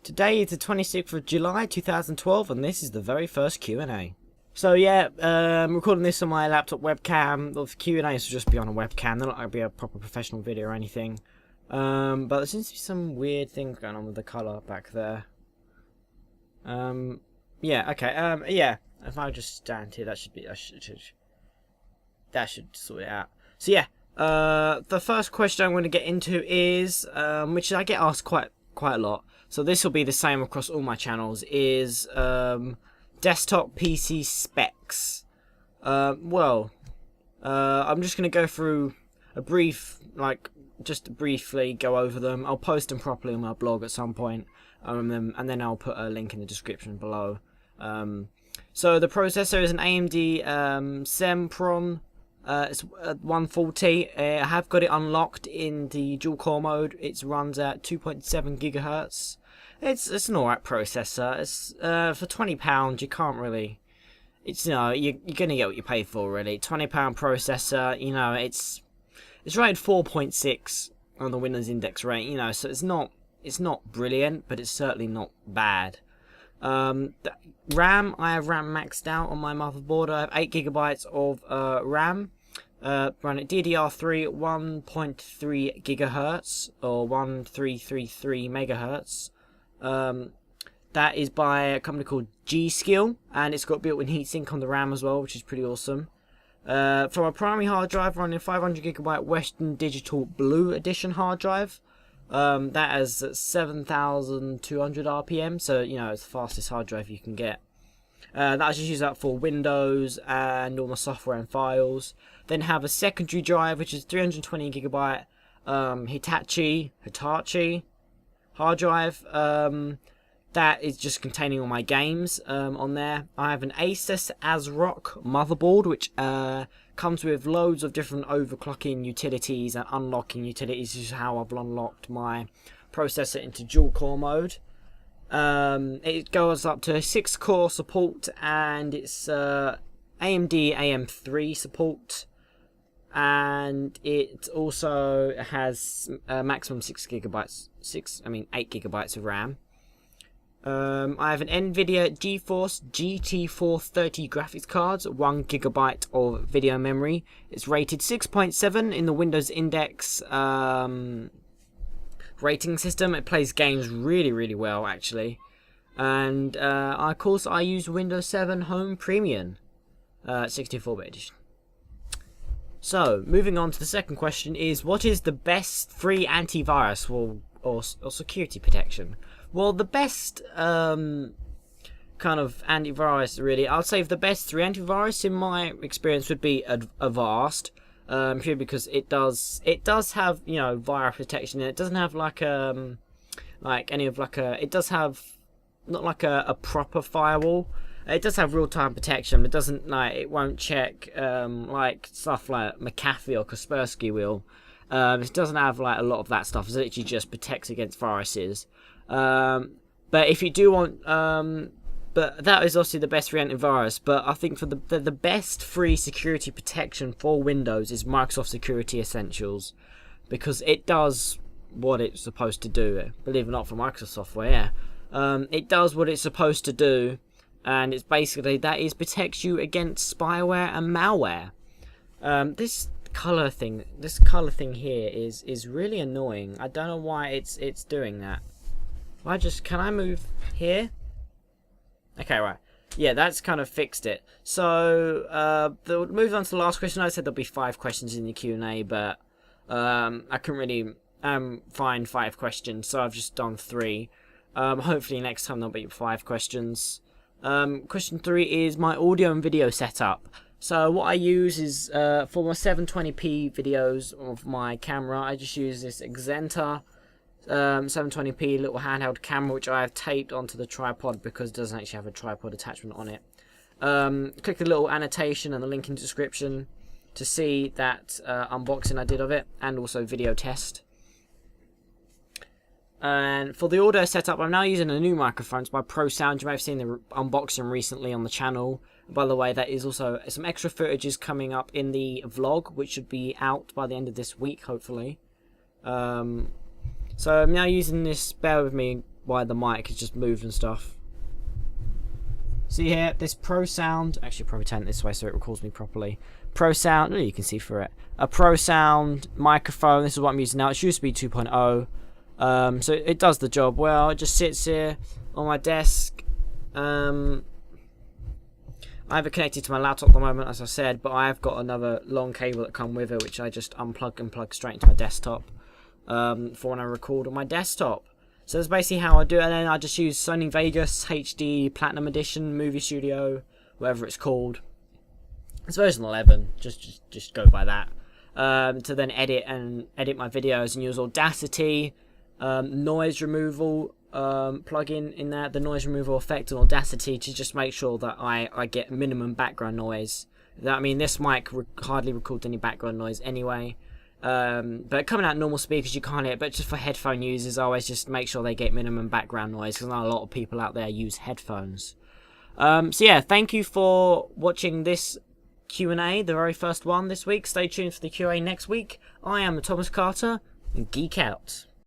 Today is the 26th of July 2012 and this is the very first Q&A. So yeah, I'm recording this on my laptop webcam. The Q&As will just be on a webcam, they're not going to be a proper professional video or anything. But there seems to be some weird things going on with the colour back there. Yeah, okay, yeah, if I just stand here, that should sort it out. So yeah, the first question I'm going to get into is, which I get asked quite a lot, so this will be the same across all my channels, is desktop PC specs. I'm just going to go through a brief, just briefly go over them. I'll post them properly on my blog at some point, and then I'll put a link in the description below. So the processor is an AMD Sempron. It's 140. I have got it unlocked in the dual core mode. It runs at 2.7 gigahertz. It's an alright processor. It's for £20. You can't really. It's you're gonna get what you pay for really. £20 processor. It's rated 4.6 on the Windows Index rate. So it's not brilliant, but it's certainly not bad. The RAM, I have RAM maxed out on my motherboard. I have 8 gigabytes of RAM. Run at DDR3 at 1.3 gigahertz or 1333 megahertz. That is by a company called G-Skill, and it's got built-in heatsink on the RAM as well, which is pretty awesome. From a primary hard drive, running a 500 gigabyte Western Digital Blue Edition hard drive. That has 7,200 RPM, so it's the fastest hard drive you can get. That's just used up for Windows and all my software and files. Then have a secondary drive, which is 320 gigabyte Hitachi hard drive. That is just containing all my games on there. I have an Asus ASRock motherboard, which comes with loads of different overclocking utilities and unlocking utilities. This is how I've unlocked my processor into dual core mode. It goes up to 6-core support, and it's AMD AM3 support, and it also has a maximum 8 gigabytes of RAM. I have an NVIDIA GeForce GT430 graphics cards, 1 gigabyte of video memory. It's rated 6.7 in the Windows Index rating system. It plays games really well actually. And of course I use Windows 7 Home Premium 64-bit edition. So moving on to the second question is, what is the best free antivirus or security protection? Well, the best kind of antivirus, really, I'd say the best free antivirus in my experience would be Avast, purely because it does have virus protection. And it doesn't have it does have not like a proper firewall. It does have real-time protection. But it doesn't it won't check like stuff like McAfee or Kaspersky will. It doesn't have a lot of that stuff. It literally just protects against viruses. But if you do want, but that is obviously the best free antivirus. But I think for the best free security protection for Windows is Microsoft Security Essentials, because it does what it's supposed to do. Believe it or not, for Microsoft software, it does what it's supposed to do, and it's basically protects you against spyware and malware. This color thing here is really annoying. I don't know why it's doing that. Can I move here? Okay, right. Yeah, that's kind of fixed it. So, moving on to the last question. I said there'll be 5 questions in the Q&A, but I couldn't really find 5 questions, so I've just done 3. Hopefully next time there'll be 5 questions. Question 3 is my audio and video setup. So what I use is, for my 720p videos of my camera, I just use this Exenta 720p little handheld camera, which I have taped onto the tripod because it doesn't actually have a tripod attachment on it. Click the little annotation and the link in the description to see that unboxing I did of it, and also video test. And for the audio setup, I'm now using a new microphone. It's by ProSound. You may have seen the unboxing recently on the channel. By the way, that is also some extra footage coming up in the vlog, which should be out by the end of this week, hopefully. So I'm now using this, bear with me why the mic has just moved and stuff. See here, this Pro Sound, actually probably turn it this way so it records me properly. Pro Sound, oh, you can see through it. A Pro Sound microphone, this is what I'm using now. It's USB 2.0. So it does the job well. It just sits here on my desk. I have it connected to my laptop at the moment, as I said, but I've got another long cable that comes with it, which I just unplug and plug straight into my desktop for when I record on my desktop. So that's basically how I do it, and then I just use Sony Vegas HD Platinum Edition Movie Studio, whatever it's called. It's version 11, just go by that. To then edit my videos and use Audacity, noise removal plugin in there, the noise removal effect on Audacity to just make sure that I get minimum background noise. I mean, this mic hardly records any background noise anyway. But coming out normal speakers you can't hear it, but just for headphone users I always just make sure they get minimum background noise, because I know a lot of people out there use headphones. So yeah, thank you for watching this Q&A, the very first one this week. Stay tuned for the Q&A next week. I am Thomas Carter, and geek out.